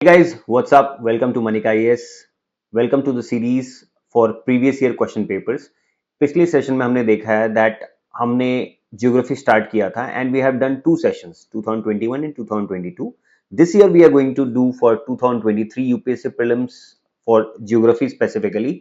Hey guys, what's up? Welcome to Manika IAS. Welcome to the series for previous year question papers. पिछले session में हमने देखा है that हमने geography start किया था and we have done two sessions 2021 and 2022. This year we are going to do for 2023 UPSC prelims for geography specifically.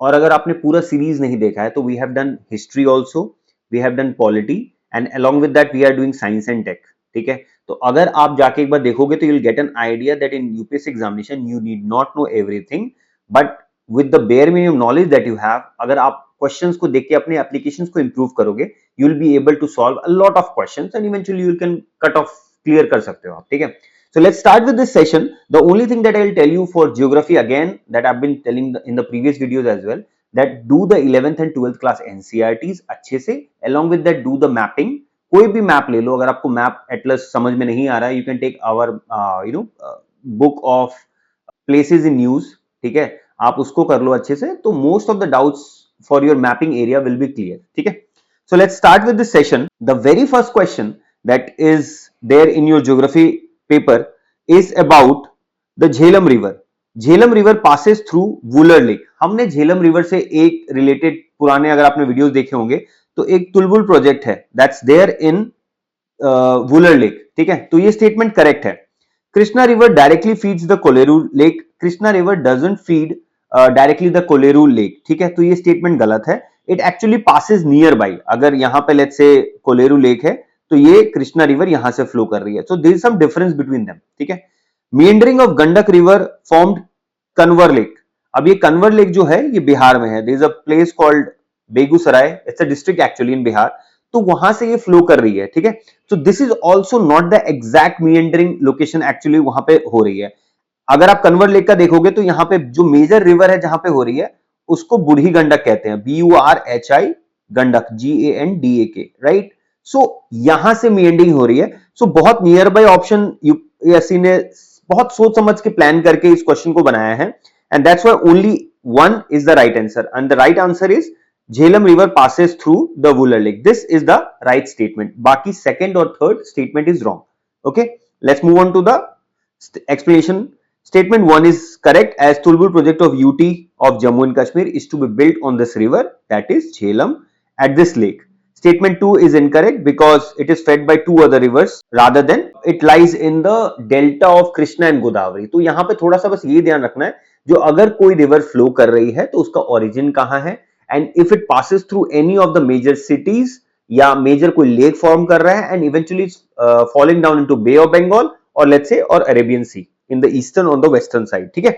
और अगर आपने पूरा सीरीज नहीं देखा है तो we have done history also, we have done polity and along with that we are doing science and tech. ठीक है, तो अगर आप जाके एक बार देखोगे तो you will get an idea that in UPSC examination you need not know everything, but with the bare minimum knowledge that you have, अगर आप क्वेश्चंस को देख के अपने एप्लीकेशंस को इंप्रूव करोगे, you will be able to solve a lot of questions and eventually you can cut off clear कर सकते हो आप. ठीक है, so let's start with this session. The only thing that I'll tell you for geography again that I've been telling in the previous videos as well, that do the 11th and 12th class NCERTs अच्छे से, along with that do the mapping. कोई भी map ले लो, अगर आपको map Atlas समझ में नहीं आ रहा है, you can take our book of places in news. ठीक है, आप उसको कर लो अच्छे से, तो most of the doubts for your mapping area will be clear. ठीक है, so let's start with this session. The very first question that is there in your geography paper is about the Jhelum river. Jhelum river passes through Wular lake. हमने Jhelum river से एक related पुराने अगर आपने videos देखे होंगे तो एक तुलबुल प्रोजेक्ट है that's there in Wular lake. ठीक है, तो ये स्टेटमेंट करेक्ट है. Krishna river directly feeds the Kolleru lake. Krishna river doesn't feed directly the Kolleru lake. ठीक है, तो ये स्टेटमेंट गलत है. It actually passes nearby. अगर यहां पे लेट्स से कोलेरू लेक है तो ये कृष्णा रिवर यहां से फ्लो कर रही है, so there is some difference between them. ठीक है, meandering of Gandak river formed Kanwar lake. अब ये कन्वर लेक जो है ये बिहार में है. There is a place called Begusarai, it's a district actually in Bihar, तो वहां से ये फ्लो कर रही है. ठीक है, so this is also not the exact meandering location actually वहां पे हो रही है. अगर आप कन्वर लेक का देखोगे तो यहाँ पे जो मेजर रिवर है जहां पे हो रही है उसको बूढ़ी गंडक कहते हैं, BURHI गंडक, GANDAK, राइट. सो यहां से मीएंडिंग हो रही है. सो बहुत नियर बाय ऑप्शन यूपीएससी ने बहुत सोच समझ के प्लान करके इस क्वेश्चन को बनाया है, and that's why only one is the right answer, and the right answer is Jhelum river passes through the Wular lake. This is the right statement. बाकी second और third statement is wrong. Okay, let's move on to the explanation. Statement 1 is correct, as Tulbul project of UT of Jammu and Kashmir is to be built on this river, that is Jhelum, at this lake. Statement 2 is incorrect because it is fed by two other rivers rather than it lies in the delta of Krishna and Godavari. तो यहाँ पे थोड़ा सा बस ये ध्यान रखना है, जो अगर कोई रिवर फ्लो कर रही है तो उसका ओरिजिन कहाँ है, and if it passes through any of the major cities या मेजर कोई लेक फॉर्म कर रहा है and eventually falling down into Bay of Bengal or let's say or Arabian Sea in the eastern on the western side. ठीक है,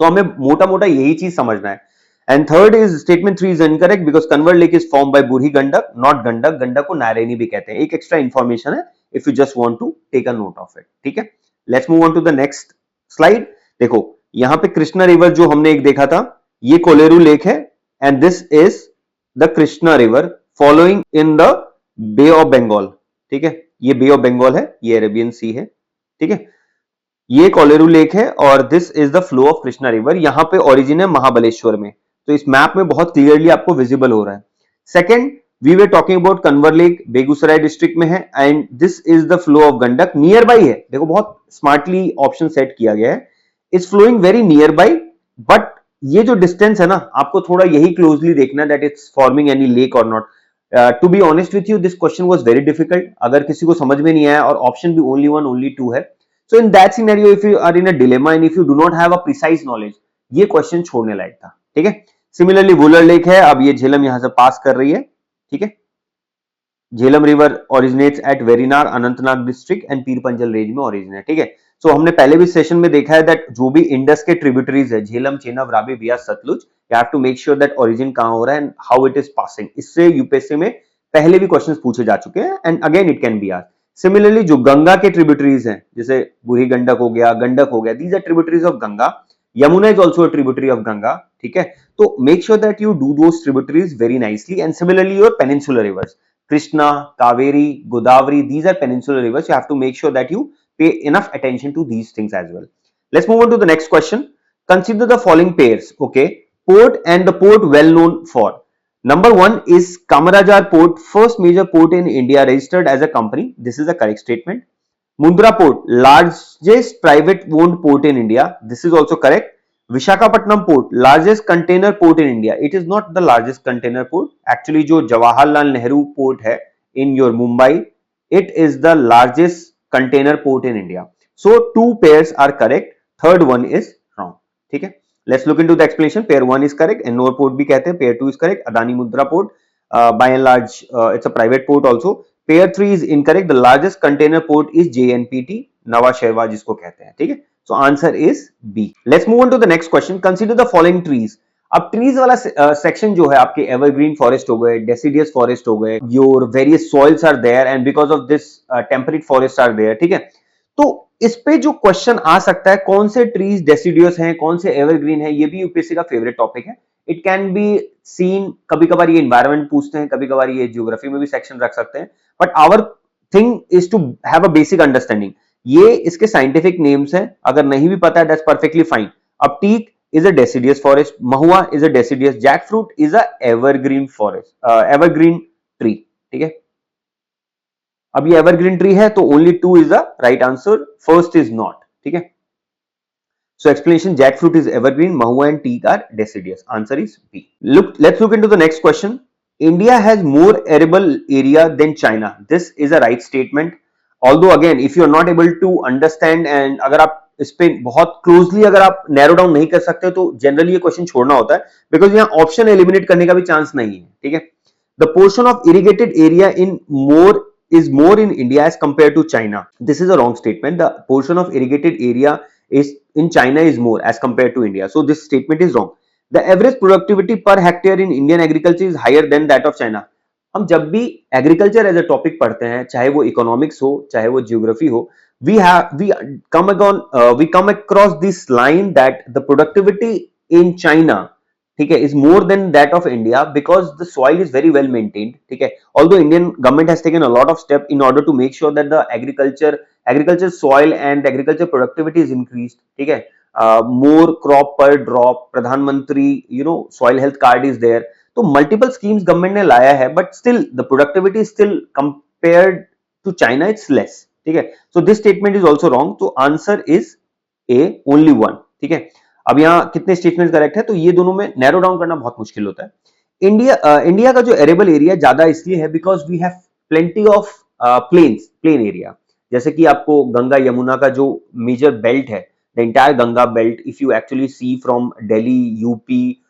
तो हमें मोटा मोटा यही चीज समझना है. And third is statement 3 is incorrect because Kanwar Lake is formed by Burhi Gandak, not Gandak. Gandak को नारायणी भी कहते हैं. एक एक्स्ट्रा इंफॉर्मेशन है if you just want to take a note of it. ठीक है, let's move on to the next slide. देखो यहाँ पे कृष्णा रिवर जो हमने एक देखा था, ये कोलेरू लेक है, and this is the Krishna river following in the Bay of Bengal. ठीक है, ये Bay of Bengal है, ये Arabian Sea है. ठीक है, ये कोलेरू लेक है और this is the flow of Krishna river. यहाँ पे origin है महाबलेश्वर में, तो इस मैप में बहुत क्लियरली आपको विजिबल हो रहा है. Second, we were talking about Kanwar lake, Begusarai district में है, and this is the flow of Gandak, nearby है. देखो बहुत स्मार्टली ऑप्शन सेट किया गया है, it's flowing very nearby, but ये जो डिस्टेंस है ना, आपको थोड़ा यही क्लोजली देखना that it's forming any lake or not. To be honest with you, this question was very difficult. अगर किसी को समझ में नहीं आया और ऑप्शन भी ओनली वन ओनली टू है, so in that scenario if you are in a dilemma and if you do not have a precise knowledge, ये क्वेश्चन छोड़ने लायक था. ठीक है, सिमिलरली वुलर लेक है, अब ये झेलम यहां से पास कर रही है. ठीक है, Jhelum river originates at Verinag, Anantnag district and Pir Panjal range में ओरिजिन है. ठीक है, सो हमने पहले भी सेशन में देखा है दैट जो भी इंडस के ट्रिब्यूटरीज है, Jhelum, Chenab, Ravi, Beas, Sutlej, you have to make sure that origin कहां हो रहा है and how it is passing. इससे यूपीएससी में पहले भी क्वेश्चंस पूछे जा चुके हैं and again it can be asked. Similarly जो गंगा के ट्रिब्यूटरीज हैं, जैसे बुरी गंडक हो गया, गंडक हो गया, these are tributaries of Ganga. Yamuna is also a tributary of Ganga. ठीक है, तो make sure that you do those tributaries very nicely. And similarly your peninsular rivers, Krishna, Kaveri, Godavari, these are peninsular rivers. You have to make sure that you pay enough attention to these things as well. Let's move on to the next question. Consider the following pairs. Okay, port and the port well known for. Number 1 is Kamarajar Port, first major port in India registered as a company. This is a correct statement. Mundra Port, largest private owned port in India. This is also correct. Visakhapatnam Port, largest container port in India. It is not the largest container port. Actually, जो Jawaharlal Nehru Port है in your Mumbai, it is the largest container port in India. So two pairs are correct. Third one is wrong. ठीक है? Let's look into the explanation. Pair one is correct. Ennore Port भी कहते हैं. Pair two is correct. Adani Mundra Port, by and large, it's a private port also. Pair 3 is incorrect. The largest container port is JNPT, Nawa Sherwa जिसको कहते हैं. ठीक है? So answer is B. Let's move on to the next question. Consider the following trees. अब trees वाला section जो है आपके एवरग्रीन फॉरेस्ट हो गए, डेसिडियस फॉरेस्ट हो गए, your various soils are there and because of this temperate forest are there. ठीक है? तो इस पे जो क्वेश्चन आ सकता है कौन से ट्रीज डेसिडियस हैं, कौन से एवरग्रीन है, ये भी यूपीएससी का फेवरेट टॉपिक है. इट कैन बी सीन, कभी कभार ये एनवायरमेंट पूछते हैं, कभी कभार ये ज्योग्राफी में भी सेक्शन रख सकते हैं. But our thing is to have a basic understanding. ये इसके साइंटिफिक नेम्स हैं, अगर नहीं भी पता है दैट्स परफेक्टली फाइन. अब teak is a deciduous forest, mahua is a deciduous, jackfruit is a evergreen forest, evergreen tree. ठीक है? अब ये evergreen tree है तो only 2 is the right answer, first is not. ठीक है? So explanation, jackfruit is evergreen, mahua and teak are deciduous. Answer is B. Let's look into the next question. India has more arable area than China. This is a right statement. Although again, if you are not able to understand and अगर आप इस पे बहुत closely अगर आप narrow down नहीं कर सकते तो जनरली ये क्वेश्चन छोड़ना होता है, बिकॉज यहाँ ऑप्शन एलिमिनेट करने का भी चांस नहीं है. ठीक है? The portion of irrigated area in more is more in India as compared to China. This is a wrong statement. The portion of irrigated area is in China is more as compared to India. So this statement is wrong. The average productivity per hectare in Indian agriculture is higher than that of China. हम जब भी agriculture as a topic पढ़ते हैं, चाहे वो economics हो, चाहे वो ज्योग्राफी हो, we come across this line that the productivity in China, ठीक है, is more than that of India because the soil is very well maintained. ठीक है? Although Indian government has taken a lot of steps in order to make sure that the agriculture soil and the agriculture productivity is increased. ठीक है? More crop per drop, प्रधानमंत्री soil health card is there. तो multiple schemes government ने लाया है, but still the productivity still compared to China it's less. ठीक है? So this statement is also wrong. तो answer is A, only one. ठीक है? अब यहाँ कितने स्टेटमेंट करेक्ट है, तो ये दोनों में नैरो डाउन करना बहुत मुश्किल होता है. इंडिया का जो एरेबल एरिया ज्यादा इसलिए है because we have plenty of plain area. जैसे कि आपको गंगा यमुना का जो मेजर बेल्ट है, the entire Ganga belt, if you actually see from Delhi, UP,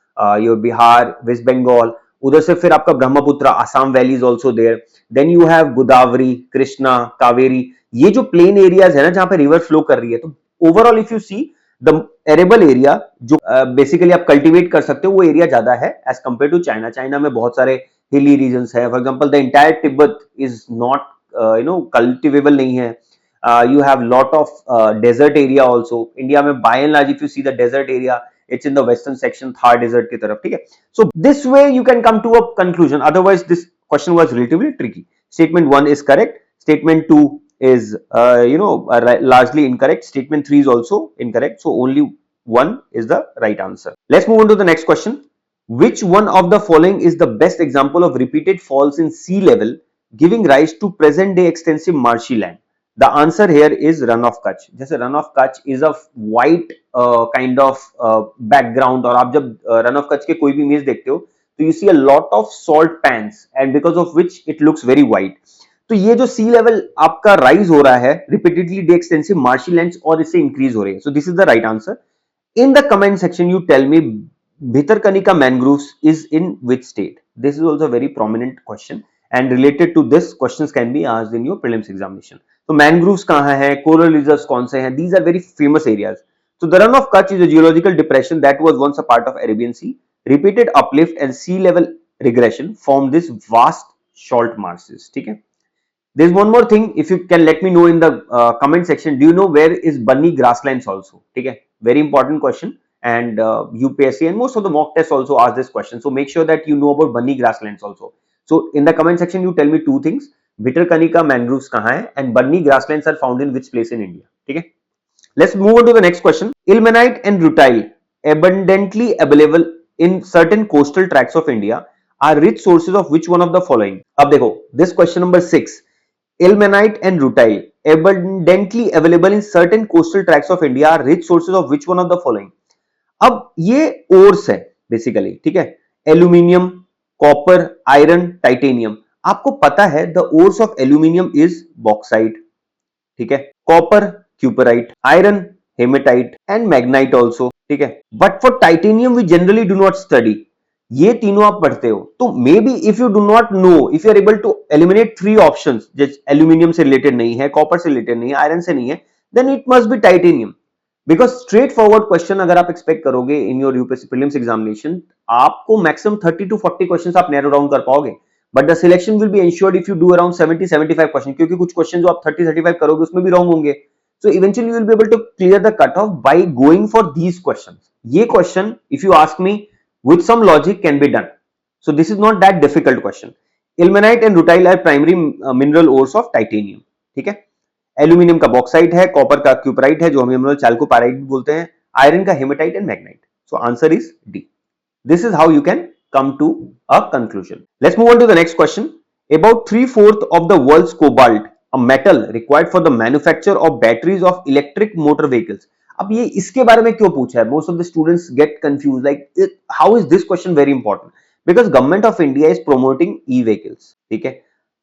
your Bihar, West Bengal, उधर से फिर आपका Brahmaputra, Assam valley is also there. Then you have Godavari, Krishna, Kaveri. ये जो प्लेन एरियाज है ना जहां पे रिवर फ्लो कर रही है, तो overall if you see the arable area जो बेसिकली आप कल्टीवेट कर सकते हो वो एरिया ज्यादा है as compare to China. China में बहुत सारे हिली रीजन है. For example the entire Tibet is not cultivable नहीं है. You have lot of desert area also. India में by and large if you see the desert area, it's in the western section, Thar desert की तरफ. ठीक है? So this way you can come to a conclusion. Otherwise this question was relatively tricky. Statement 1 is correct. Statement 2 is largely incorrect. Statement 3 is also incorrect. So only 1 is the right answer. Let's move on to the next question. Which one of the following is the best example of repeated falls in sea level giving rise to present day extensive marshy land? The answer here is run of Kutch. जैसे run of Kutch is a white kind of background, और आप जब run of Kutch के कोई भी image देखते हो तो you see a lot of salt pans and because of which it looks very white. तो ये जो सी लेवल आपका राइज हो रहा है रिपीटेडली डे एक्सटेंसिव मार्शी लैंड्स और इससे इंक्रीज हो रही है. So this is the right answer. In the comment section you tell me Bhitarkanika mangroves is in which state. This is also very prominent question and related to this questions can be asked in your prelims examination. So mangroves कहाँ है, coral reserves कौन से हैं, these are very famous areas. So the run of Kutch is a geological depression that was once a part of Arabian Sea. Repeated uplift and sea level regression formed this vast salt marshes. ठीक है? There's one more thing, if you can let me know in the comment section, do you know where is Bunny grasslands also? ठीक है? Very important question, and UPSC and most of the mock tests also ask this question. So make sure that you know about Bunny grasslands also. So in the comment section you tell me two things. Bhitarkanika mangroves कहाँ है and Bunny grasslands are found in which place in India. ठीक है? Let's move on to the next question. Ilmenite and rutile, abundantly available in certain coastal tracts of India, are rich sources of which one of the following? अब देखो, this question number 6. ilmenite and rutile abundantly available in certain coastal tracts of India are rich sources of which one of the following? अब ये ores है basically, ठीक है, aluminium, copper, iron, titanium. आपको पता है the ores of aluminium is bauxite, ठीक है, copper cuprite, iron haematite and magnetite also, ठीक है, but for titanium we generally do not study. ये तीनों आप पढ़ते हो, तो maybe if you do not know, if you are able to eliminate three options, जैसे एल्यूमिनियम से रिलेटेड नहीं है, कॉपर से रिलेटेड नहीं है, आयरन से नहीं है, then it must be titanium. Because straightforward question अगर आप एक्सपेक्ट करोगे in your UPSC prelims examination, आपको मैक्सिमम 30 to 40 क्वेश्चंस आप नैरो डाउन कर पाओगे, but the selection will be ensured if you do around 70-75 question, क्योंकि कुछ question जो आप 30-35 करोगे उसमें भी रॉन्ग होंगे। So eventually you will be able to clear the cut off by going for these questions. ये question if you ask me with some logic can be done, so this is not that difficult question. Ilmenite and rutile are primary mineral ores of titanium, ठीक है, aluminium का bauxite है, copper का cuprite है जो हम mineral चैल्कोपाइराइट भी बोलते हैं, आयरन का haematite and magnetite. So answer is D. This is how you can come to a conclusion. Let's move on to the next question. About 3/4 of the world's cobalt, a metal required for the manufacture of batteries of electric motor vehicles. अब ये इसके बारे में क्यों पूछा है? Most of the students get confused. Like, how is this question very important? Because government of India is promoting e-vehicles. ठीक है?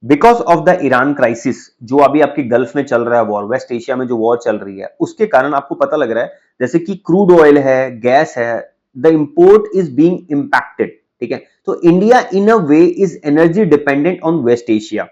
Because of the Iran crisis, जो अभी आपकी गल्फ में चल रहा है वॉर, वेस्ट एशिया में जो वॉर चल रही है, उसके कारण आपको पता लग रहा है जैसे कि क्रूड ऑयल है, गैस है, the import is being impacted. ठीक है, तो India in a way is energy dependent on West Asia,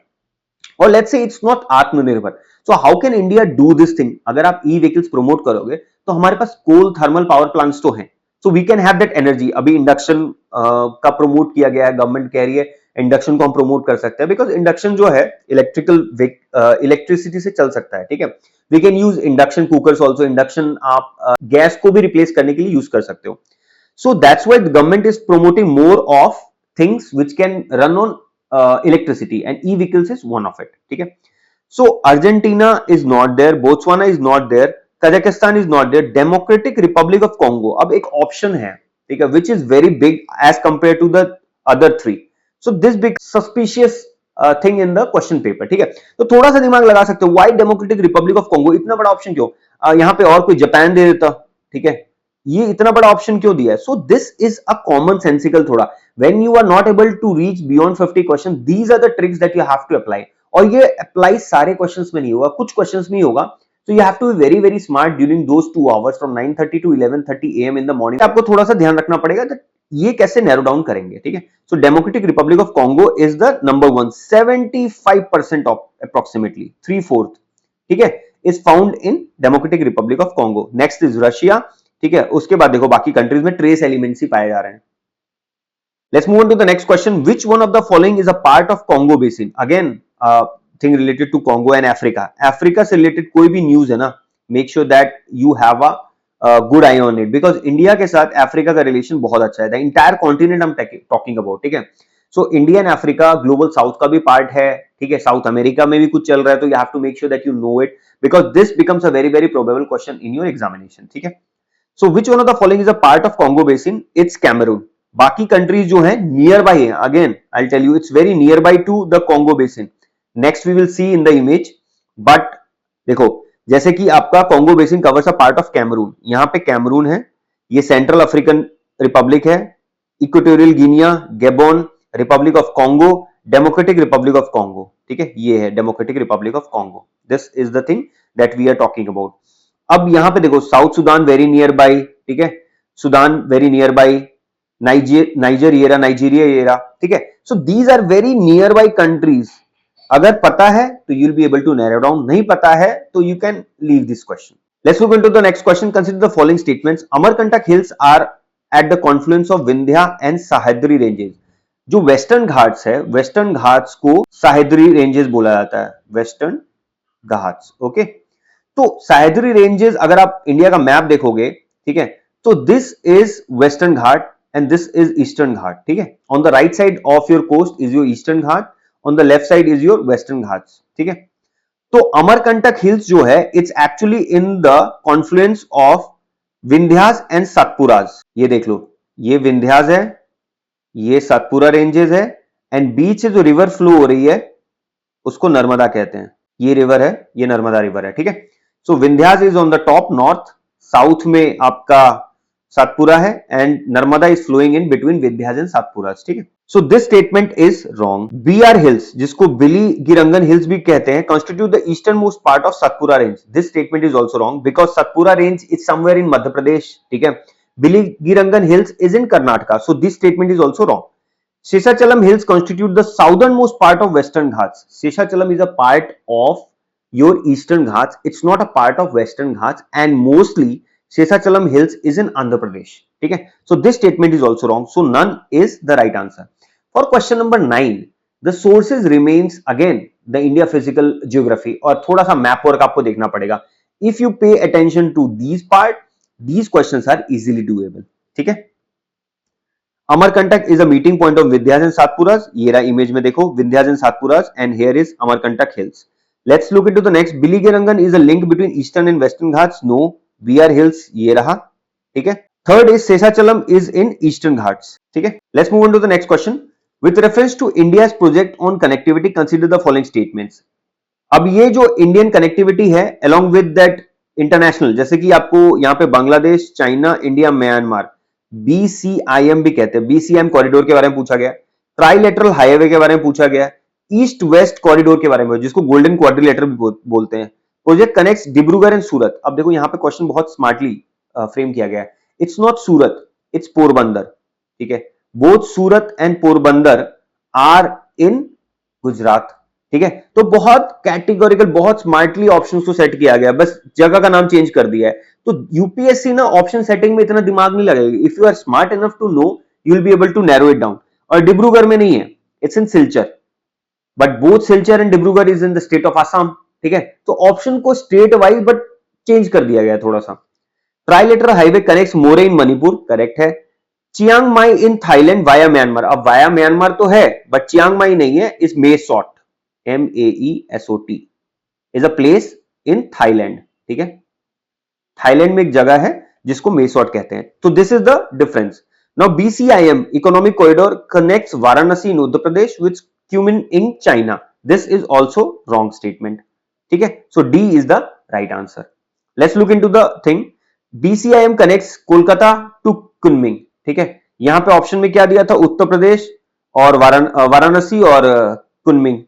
और लेट्स से इट्स नॉट आत्मनिर्भर। So how can India do this thing? अगर आप ई व्हीकल्स प्रमोट करोगे तो हमारे पास कोल थर्मल पावर प्लांट्स तो हैं, so we can have that energy. अभी इंडक्शन का प्रमोट किया गया है, गवर्नमेंट कह रही है इंडक्शन को हम प्रमोट कर सकते हैं, बिकॉज इंडक्शन जो है इलेक्ट्रिसिटी से चल सकता है, ठीक है। We can use induction cookers also, induction आप गैस को भी रिप्लेस करने के लिए यूज कर सकते हो। So that's why the government is promoting more of things which can run on electricity, and e-vehicles is one of it. ठीक है? So Argentina is not there, Botswana is not there, Kazakhstan is not there, Democratic Republic of Congo अब एक option है, ठीक है, which is very big as compared to the other three. So this big suspicious thing in the question paper. ठीक है, तो थोड़ा सा दिमाग लगा सकते हो, why Democratic Republic of Congo? इतना बड़ा ऑप्शन क्यों? यहाँ पे और कोई जापान दे देता, ठीक है, ये इतना बड़ा ऑप्शन क्यों दिया है? So this is a common sensical थोड़ा, when you are not able to reach beyond 50 question, these are the tricks that you have to apply, और ये अप्लाई सारे क्वेश्चंस में नहीं होगा, कुछ क्वेश्चंस में ही होगा। So you have to be very very smart during those 2 hours from 9:30 to 11:30 AM in the morning. आपको थोड़ा सा ध्यान रखना पड़ेगा कि ये कैसे नैरो डाउन करेंगे, ठीक है। So Democratic Republic of Congo is the number 1, 75% of approximately 3/4, ठीक है, is found in Democratic Republic of Congo. Next is Russia, ठीक है, उसके बाद देखो बाकी कंट्रीज में ट्रेस एलिमेंट्स ही पाए जा रहे हैं। Let's move on to the next question, which one of the following is a part of Congo basin? Again thing related to Congo and Africa. Africa से रिलेटेड कोई भी न्यूज है ना, make sure that you have a good eye on it, because India के साथ Africa का relation बहुत अच्छा है, the entire continent I am talking about, ठीक है। So India and Africa global south का भी पार्ट है, ठीक है, साउथ अमेरिका में भी कुछ चल रहा है, तो you have to make sure that you know it, because this becomes a very very probable question in your examination, ठीक है। So which one of the following is a part of Congo Basin? It's Cameroon. बाकी countries जो हैं nearby है, again I tell you it's very nearby to the Congo basin. Next we will see in the image, but देखो जैसे कि आपका Congo basin covers a part of Cameroon, यहाँ पे कैमरून है, ये सेंट्रल अफ्रीकन रिपब्लिक है, Equatorial Guinea, Gabon, Republic of Congo, Democratic Republic of Congo, ठीक है, ये है Democratic Republic of Congo. This is the thing that we are talking about. अब यहां पे देखो South Sudan very nearby, ठीक है, Sudan very nearby, Nigeria, ठीक है। So these are very nearby countries. अगर पता है तो you will be able to narrow down, नहीं पता है तो you can leave this question. Let's move into the next question, consider the following statements. Amarkantak hills are at the confluence of Vindhya and Sahyadri ranges. जो western Ghats है, western Ghats को Sahyadri ranges बोला जाता है, वेस्टर्न घाट्स, ओके। तो सह्याद्री रेंजेस अगर आप इंडिया का मैप देखोगे, ठीक है, तो this is Western Ghat and this is Eastern Ghat, ठीक है। On the right side of your coast is your Eastern Ghat, on the left side is your Western Ghats, ठीक है। तो अमरकंटक हिल्स जो है it's actually in the confluence of Vindhyas and Satpuras. ये देख लो, ये विंध्यास है, ये सतपुरा रेंजेस है, एंड बीच से जो रिवर फ्लो हो रही है उसको नर्मदा कहते हैं, ये रिवर है, ये नर्मदा रिवर है, ठीक है। So Vindhyas is on the top north, south में आपका सातपुरा है, and Narmada is flowing in between Vindhyas and Satpura, ठीक है। So this statement is wrong. BR hills, जिसको बिलीगिरंगन हिल्स भी कहते हैं, constitute the easternmost part of Satpura range. This statement is also wrong because Satpura range is somewhere in Madhya Pradesh, ठीक है। बिलीगिरंगन hills is in Karnataka, so this statement is also wrong. Seshachalam hills constitute the southernmost part of Western Ghats. Seshachalam is a part of your Eastern Ghats. It's not a part of Western Ghats, and mostly Seshachalam hills is in Andhra Pradesh. ठीक है, so this statement is also wrong. So none is the right answer. For question number 9, the sources remains again the India physical geography, और थोड़ा सा map work आपको देखना पड़ेगा. If you pay attention to these part, these questions are easily doable. ठीक है. Amarkantak is a meeting point of Vindhyas and Satpuras. ये रहा इमेज में देखो, Vindhyas and Satpuras, and here is Amarkantak hills. Let's look into the next. Biligirangan is a link between eastern and western Ghats. No. BR hills ये रहा, ठीक है. Third is Seshachalam is in eastern Ghats, ठीक है. Let's move on to the next question. With reference to India's project on connectivity, consider the following statements. अब ये जो Indian connectivity है along with that इंटरनेशनल, जैसे कि आपको यहाँ पे Bangladesh, China, India, Myanmar, BCIM भी कहते हैं, BCIM कॉरिडोर के बारे में पूछा गया, ट्राइलेटरल हाईवे के बारे में पूछा गया, ईस्ट वेस्ट कॉरिडोर के बारे में, जिसको गोल्डन क्वाड्रिलेटरल भी बोलते हैं, प्रोजेक्ट कनेक्ट्स डिब्रूगढ़ एंड सूरत. अब देखो यहाँ पे क्वेश्चन बहुत स्मार्टली फ्रेम किया गया है. It's not Surat, it's Porbandar, ठीक है. Both Surat and Porbandar are in Gujarat, ठीक है. तो बहुत कैटेगोरिकल, बहुत स्मार्टली ऑप्शंस को सेट किया गया, बस जगह का नाम चेंज कर दिया है. तो यूपीएससी ना ऑप्शन सेटिंग में इतना दिमाग नहीं लगाएगी. If you are smart enough to know, you will be able to narrow it down. और डिब्रूगढ़ में नहीं है, it's in Silchar, but both Silchar and Dibrugarh is in the state of Assam, ठीक है. तो ऑप्शन को स्टेट वाइज बट चेंज कर दिया गया थोड़ा सा. Trilateral highway connects Moreh in Manipur, correct है. Chiang Mai in Thailand via Myanmar, अब वाया म्यांमार तो है बट चियांग माई नहीं है, is Mae Sot, MESOT is a place in Thailand, ठीक है. थाईलैंड में एक जगह है जिसको मेसोट कहते हैं. तो this is the difference. Now BCIM economic corridor connects Varanasi in Uttar Pradesh with Kunming in China. This is also wrong statement, ठीक है. So D is the right answer. Let's look into the thing. BCIM connects Kolkata to Kunming, ठीक है. यहां पे option में क्या दिया था, उत्तर प्रदेश और वाराणसी और कुनमिंग.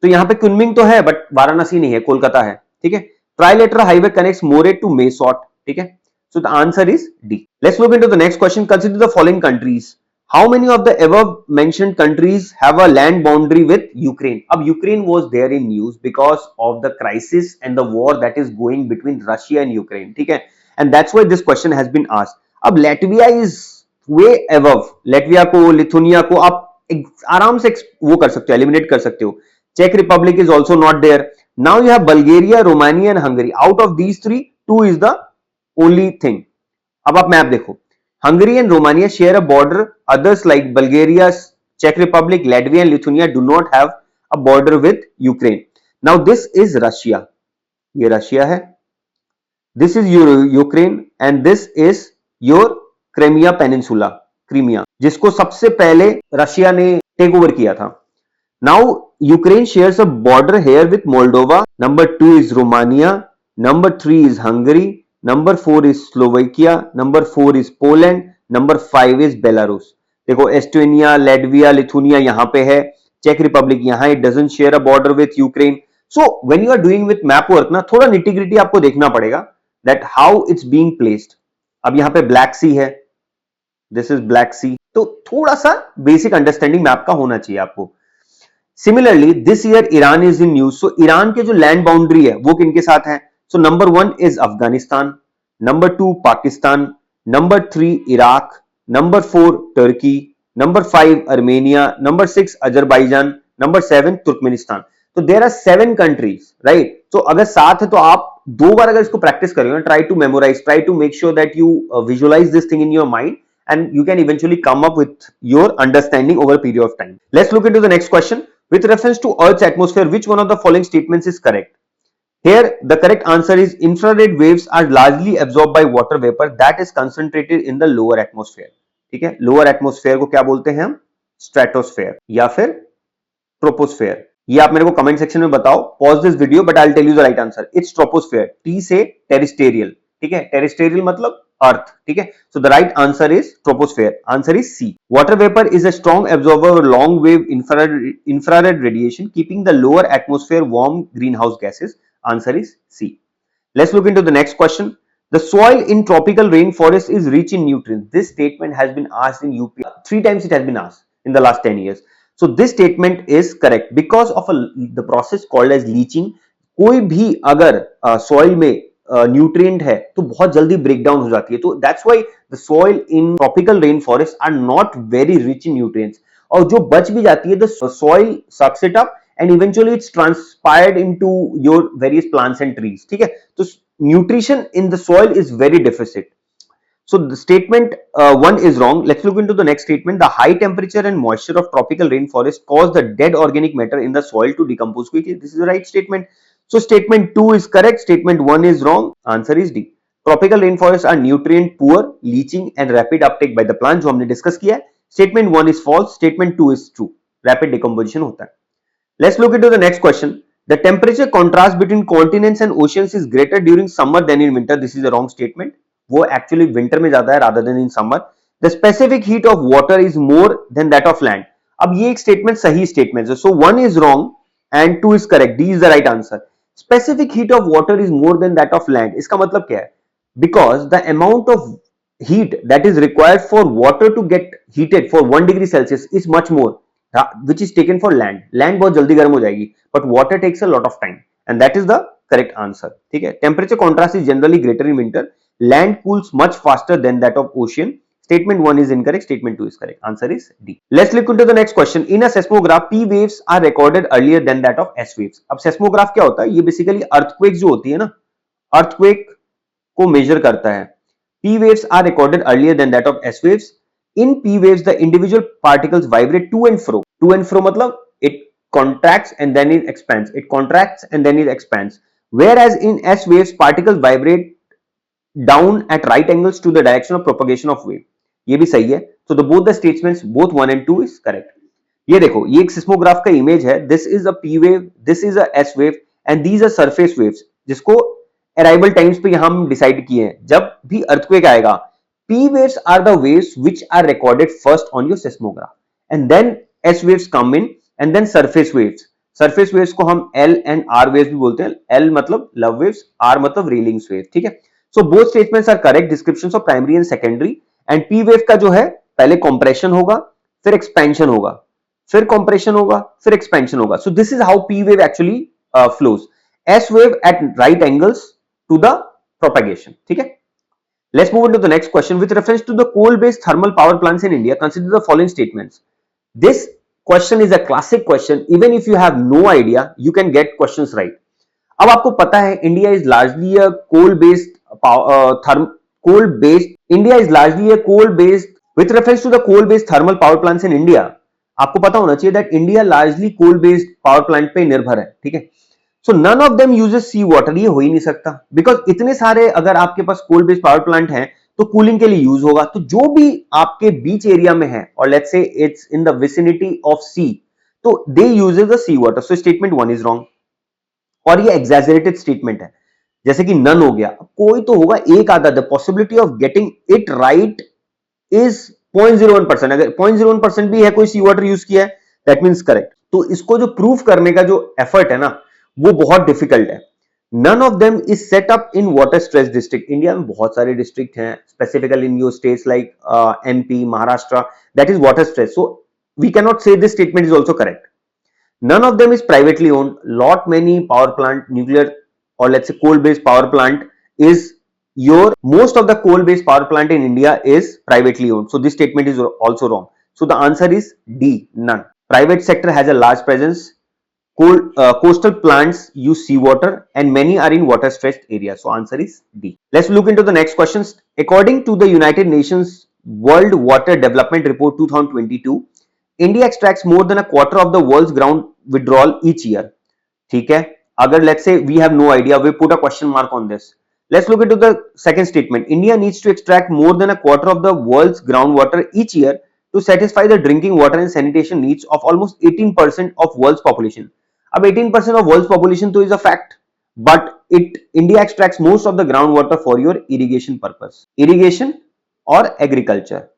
तो यहां पे कुनमिंग तो है बट वाराणसी नहीं है, कोलकाता है, ठीक है. Trilateral highway connects Moreh to Mae Sot, ठीक है. So the answer is D. Let's look into the next question. Consider the following countries. How many of the above mentioned countries have a land boundary with Ukraine? अब Ukraine was there in news because of the crisis and the war that is going between Russia and Ukraine, ठीक है. And that's why this question has been asked. अब Latvia is way above. Latvia को, Lithuania को आप आराम से वो कर सकते हो, एलिमिनेट कर सकते हो. Czech Republic is also not there. Now you have Bulgaria, Romania and Hungary. Out of these three, 2 is the only thing. अब आप मैप देखो. Hungary and Romania share a border. Others like Bulgaria, Czech Republic, Latvia and Lithuania do not have a border with Ukraine. Now this is Russia. ये Russia है. This is Ukraine and this is your Crimea Peninsula, Crimea, जिसको सबसे पहले Russia ने take over किया था. Now Ukraine shares a border here with Moldova. Number 2 is Romania. Number 3 is Hungary. Number 4 is Slovakia. Number 4 is Poland. Number 5 is Belarus. देखो Estonia, Latvia, Lithuania यहाँ पे है, चेक रिपब्लिक यहाँ, it doesn't share a border with Ukraine. So when you are doing with map work ना, थोड़ा nitty gritty आपको देखना पड़ेगा that how it's being placed. अब यहाँ पे ब्लैक सी है, दिस इज ब्लैक सी, तो थोड़ा सा बेसिक अंडरस्टैंडिंग मैप का होना चाहिए आपको. Similarly this year Iran is in news. So Iran के जो लैंड बाउंड्री है वो किनके साथ है? So number 1 is Afghanistan, number 2 Pakistan, number 3 Iraq, number 4 Turkey, number 5 Armenia, number 6 Azerbaijan, number 7 Turkmenistan. So there are 7 countries, right? So अगर 7 है तो आप 2 बार अगर इसको प्रैक्टिस करोगे, try to memorize, try to make sure that you visualize this thing in your mind and you can eventually come up with your understanding over a period of time. Let's look into the next question. With reference to Earth's atmosphere, which one of the following statements is correct? Here the correct answer is infrared waves are largely absorbed by water vapor that is concentrated in the lower atmosphere. ठीक है, lower atmosphere को क्या बोलते हैं हम? Stratosphere या फिर troposphere. ये आप मेरे को कमेंट सेक्शन में बताओ. Pause this video but I will tell you the right answer. It's troposphere. T से टेरेस्टेरियल. ठीक है, टेरेस्टेरियल मतलब अर्थ. ठीक है, so the right answer is troposphere. Answer is C. Water vapour is a strong absorber of long wave infrared radiation, keeping the lower atmosphere warm. Greenhouse gases. Answer is C. Let's look into the next question. The soil in tropical rainforest is rich in nutrients. This statement has been asked in UP. 3 times it has been asked in the last 10 years. So this statement is correct because of the process called as leaching. कोई भी अगर soil में nutrient है तो बहुत जल्दी break down हो जाती है. तो that's why the soil in tropical rain forest are not very rich in nutrients. और जो बच भी जाती है the soil sucks it up and eventually it's transpired into your various plants and trees. ठीक है, तो nutrition in the soil is very deficit. So the statement 1 is wrong. Let's look into the next statement. The high temperature and moisture of tropical rainforest cause the dead organic matter in the soil to decompose quickly. This is the right statement. So statement 2 is correct. Statement 1 is wrong. Answer is D. Tropical rainforests are nutrient poor, leaching and rapid uptake by the plants जो हमने discuss किया है. Statement 1 is false. Statement 2 is true. Rapid decomposition होता है. Let's look into the next question. The temperature contrast between continents and oceans is greater during summer than in winter. This is a wrong statement. वो actually winter में ज्यादा है rather than in summer. The specific heat of water is more than that of land. अब ये एक statement सही statement है. So 1 is wrong and 2 is correct. D is the right answer. Specific heat of water is more than that of land. इसका मतलब क्या है? Because the amount of heat that is required for water to get heated for 1 degree Celsius is much more. Which is taken for land. Land बहुत जल्दी गर्म हो जाएगी, but water takes a lot of time, and that is the correct answer. ठीक है, temperature contrast is generally greater in winter. Land cools much faster than that of ocean. Statement 1 is incorrect. Statement 2 is correct. Answer is D. Let's look into the next question. In a seismograph, P waves are recorded earlier than that of S waves. अब seismograph क्या होता है? ये basically earthquake जो होती है ना, earthquake को measure करता है. P waves are recorded earlier than that of S waves. In P waves, the individual particles vibrate to and fro. To and fro मतलब it contracts and then it expands. It contracts and then it expands. Whereas in S waves, particles vibrate down at right angles to the direction of propagation of wave. ये भी सही है. So the both the statements, both 1 and 2 is correct. ये देखो, ये एक seismograph का image है. This is a P wave, this is a S wave, and these are surface waves. जिसको अराइवल टाइम्स पे यहां हम डिसाइड किए हैं. जब भी अर्थक्वेक आएगा, P waves are the waves which are recorded first on your seismograph, and then S waves come in, and then surface waves. Surface waves को हम L and R waves भी बोलते हैं. L मतलब love waves, R मतलब reelings wave. ठीक है. So both statements are correct descriptions of primary and secondary. And P wave का जो है पहले compression होगा, फिर expansion होगा, फिर compression होगा, फिर expansion होगा. So this is how P wave actually flows. S wave at right angles to the propagation. ठीक है. Let's move on to the next question. With reference to the coal-based thermal power plants in India, consider the following statements. This question is a classic question. Even if you have no idea, you can get questions right. अब आपको पता है India is largely a coal-based with reference to the coal-based thermal power plants in India. आपको पता होना चाहिए that India largely coal-based power plant पे निर्भर है. ठीक है. So none of them uses sea water. ये हो ही नहीं सकता because इतने सारे अगर आपके पास coal based power plant हैं तो कूलिंग के लिए यूज होगा. तो जो भी आपके बीच एरिया में है और let's say it's in the vicinity of sea, तो they uses the sea water. So statement 1 is wrong. और ये एग्जैजरेटेड स्टेटमेंट है, जैसे कि नन हो गया. कोई तो होगा एक आधा. The possibility of getting it right is 0.01%. अगर 0.01% भी है कोई सी वाटर यूज किया है, दैट मीन्स करेक्ट. तो इसको जो प्रूफ करने का जो एफर्ट है ना, वो बहुत डिफिकल्ट है. None of them is set up in water stress district. India में बहुत सारे डिस्ट्रिक्ट हैं, specifically in your states like MP, Maharashtra, that is water stress. So we can not say this statement is also correct. None of them is privately owned. Lot many power plant, nuclear or let's say coal-based power plant is most of the coal-based power plant in India is privately owned. So this statement is also wrong. So the answer is D, none. Private sector has a large presence. Coastal plants use seawater and many are in water stressed areas. So answer is D. Let's look into the next questions. According to the United Nations World Water Development Report 2022, India extracts more than a quarter of the world's ground withdrawal each year. ठीक है. अगर let's say we have no idea, we put a question mark on this. Let's look into the second statement. India needs to extract more than a quarter of the world's groundwater each year to satisfy the drinking water and sanitation needs of almost 18% of world's population. अब 18% of world's population तो is a fact, but India extracts most of the groundwater for your irrigation purpose, irrigation or agriculture.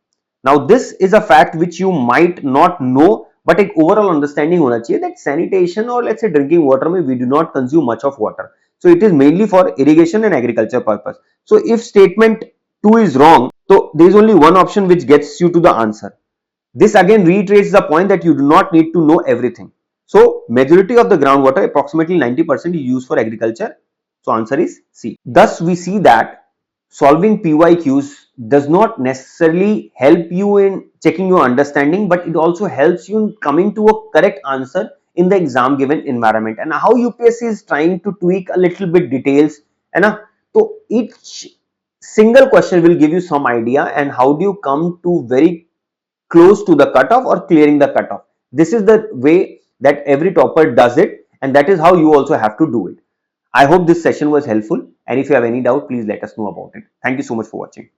Now this is a fact which you might not know, but एक overall understanding होना चाहिए that sanitation or let's say drinking water में we do not consume much of water. So it is mainly for irrigation and agriculture purpose. So if statement 2 is wrong, so there is only one option which gets you to the answer. This again reiterates the point that you do not need to know everything. So majority of the groundwater, approximately 90%, is used for agriculture. So answer is C. Thus we see that solving PYQs does not necessarily help you in checking your understanding, but it also helps you in coming to a correct answer in the exam given environment. And how UPSC is trying to tweak a little bit details, and so each single question will give you some idea and how do you come to very close to the cutoff or clearing the cutoff. This is the way that every topper does it, and that is how you also have to do it. I hope this session was helpful, and if you have any doubt, please let us know about it. Thank you so much for watching.